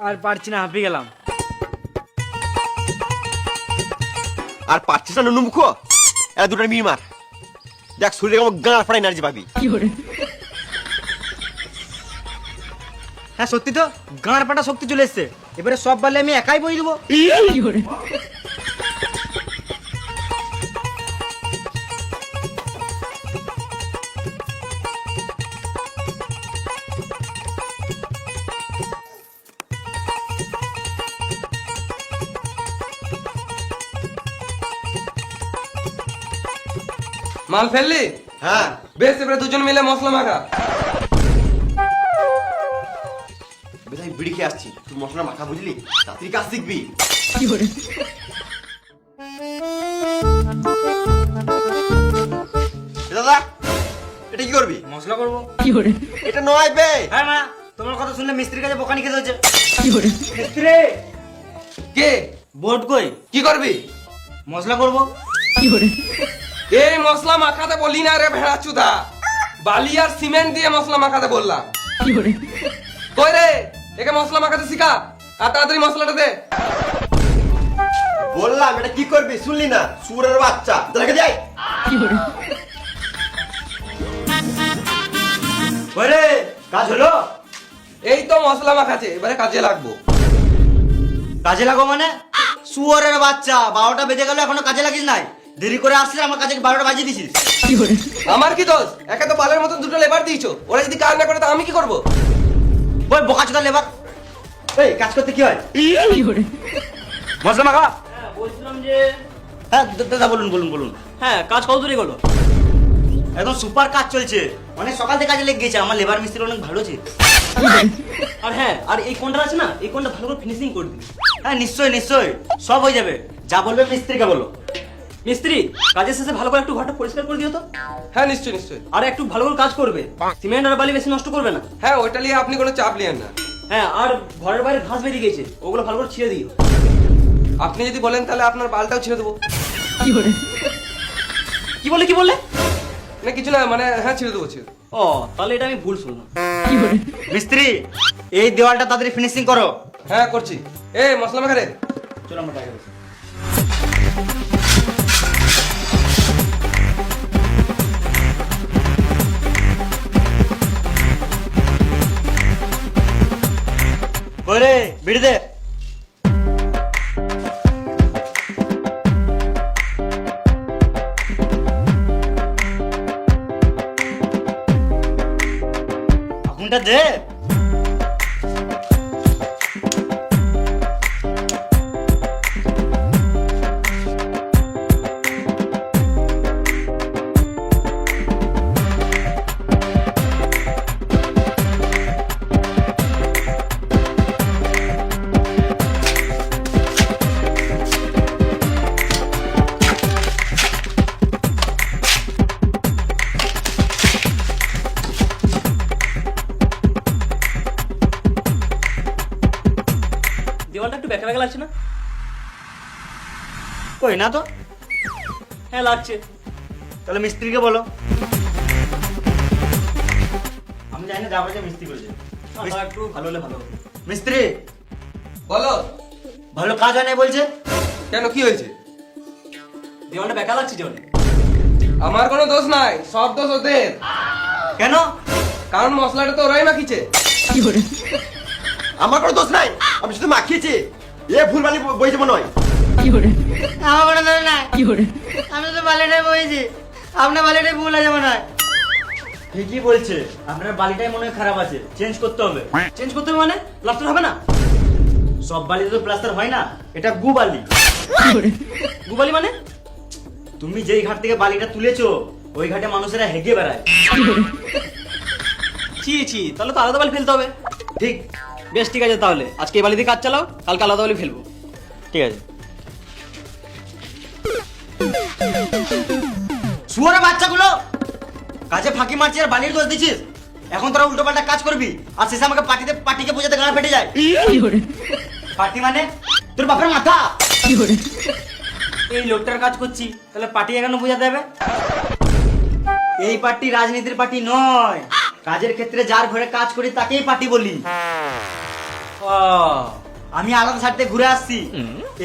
আর পারছি না, হাঁপিয়ে গেলাম। আর পারছিস না নুনু মুখো, এরা দুটো মিল মার, দেখ শরীরে আমার গাঁড় ফাড়া এনার্জি পাবি। হ্যাঁ সত্যি তো, গাঁড় পাটা শক্তি চলে এসছে। এবারে সব বালে আমি একাই বই দেবো। মাল ফেললি? হ্যাঁ বেশ, এবারে দুজন মিলে মশলা মাখা। বেশ, বিড়ি খেয়ে আসছি, তুই মশলা মাখা বুঝলি, তাড়াতাড়ি কাজ শিখবি। দাদা এটা কি করবি? মশলা করবো। এটা নয় বে। হ্যাঁ মা, তোমার কথা শুনলে মিস্ত্রির কাছে বোকানি খেতে হচ্ছে। মিস্ত্রি কে? বোর্ড কই? কি করবি? মশলা করবো। এই মশলা মাখাতে বলি না রে ভেড়া চুদা, বালি আর সিমেন্ট দিয়ে মশলা মাখাতে বললাম। কই রে, একে মশলা মাখাতে শিখা, আর তাড়াতাড়ি মশলাটা দে। বললাম এটা কি করবি, শুনলি না? সুরের বাচ্চা, দেখে যাই। ওরে কাজ হলো? এই তো মশলা মাখাছে, এবারে কাজে লাগবো। কাজে লাগো মানে? শুয়োরের বাচ্চা, 12টা বেজে গেল এখনো কাজে লাগিস নাই? দেরি করে আসলে আমার কাজে 12টা বাজিয়ে দিছিস। আমার কি দোষ? একে তো বালের মতন দুটো লেবার দিয়েছো, ওরা যদি কাজ না করে তা আমি কি করবো? ওই বোকাচোদা লেবার। এই কাজ করতে কি হয়? মশলা মাখা। বলছিলাম যে হ্যাঁ দাদা বলুন বলুন বলুন। হ্যাঁ, কাজ কত দূরে গেলো? একদম সুপার কাজ চলছে, অনেক সকাল থেকে কাজে লেগে গেছে। আমার লেবার মিস্ত্রি অনেক ভালো আছে। আর হ্যাঁ, আর এই কোনটা আছে না, এই কোনটা ভালো করে ফিনিশিং করে দিবি। হ্যাঁ নিশ্চয়ই নিশ্চয়ই, সব হয়ে যাবে। যা বলবে মিস্ত্রিকে বলো। মিস্ত্রি, কাজের শেষে ভালো করে একটু ঘরটা পরিষ্কার করে দিও তো। হ্যাঁ নিশ্চয় নিশ্চয়। আর একটু ভালো করে কাজ করবে, সিমেন্ট আর বালি বেশি নষ্ট করবে না। হ্যাঁ, ওইটা নিয়ে আপনি কোনো চাপ নিয়েন না। হ্যাঁ, আর ঘরের বাইরে ঘাস বেরিয়ে গেছে, ওগুলো ভালো করে ছিঁড়ে দিও। আপনি যদি বলেন তাহলে আপনার বালটাও ছিঁড়ে দেবো। কি বললে কি বললে? না কিছু না, মানে হ্যাঁ ছিঁড়ে দেবো, ছিঁড়ে দেবো। ও, তাহলে এটা আমি ভুল শুনলাম। মিস্ত্রি এই দেওয়ালটা তাড়াতাড়ি ফিনিশিং করো। হ্যাঁ করছি। এ মশলা মাখা রে। চলো আমরা বাইরে বসি। ওরে বিড়ি দে। আগুনটা দে। দেওয়ালটা একটু বেঁকা বেঁকা লাগছে না? কই না তো। হ্যাঁ লাগছে। তাহলে মিস্ত্রিকে বলো। আমি জানি না, যাবো যে মিস্ত্রি করেছে। আর একটু ভালো হলে ভালো হবে। মিস্ত্রি বলো। ভালো কাজ হয় না বলছে। কেন, কি হয়েছে? দেওয়ালটা বেঁকা লাগছে যে অনেক। আমার কোনো দোষ নাই, সব দোষ ওদের। কেন? কারণ মশলাটা তো ওরাই মাখিছে। আমার কোনো দোষ নাই, আমি শুধু মাখিয়েছি। এ ভুল বালি বই যাবো নয়। আমার কোনো দোষ নাই, আমি তো বালিটাই বইছি। আপনার বালিটাই ভুল আছে মনে হয়। ঠিকই বলছে, আপনার বালিটাই মনে হয় খারাপ আছে, চেঞ্জ করতে হবে। চেঞ্জ করতে হবে মানে? প্লাস্টার হবে না? সব বালিতে তো প্লাস্টার হয় না, এটা গু বালি। গুবালি মানে? তুমি যেই ঘাট থেকে বালিটা তুলেছো ওই ঘাটে মানুষেরা হেগে বেড়ায়। ছি ছি, তাহলে তো আলাদা বালি ফেলতে হবে। ঠিক বেশ ঠিক আছে, তাহলে আজকে এই বালি দিয়ে কাজ চালাও, কালকে আলাদা বালি ফেলবো। ঠিক আছে। শুয়োরের বাচ্চাগুলো কাজে ফাঁকি মারছিস আর বালির দোষ দিচ্ছিস। এখন তোরা উল্টো পাল্টা কাজ করবি আর শেষে আমাকে পার্টিকে বোঝাতে গাড়া ফেটে যায়। পার্টি মানে তোর বাপের মাথা। এই লোকটার কাজ করছি, তাহলে পার্টি কেন বোঝাতে হবে? এই পার্টি রাজনীতির পার্টি নয়, কাজের ক্ষেত্রে যার ঘরে কাজ করি তাকেই পার্টি বলি। আমি আলাদা সাইড থেকে ঘুরে আসছি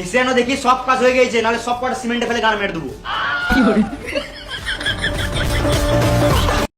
এসে দেখি সব কাজ হয়ে গেছে, নাহলে সব কটা সিমেন্টে ফেলে গান মেরে দেবো।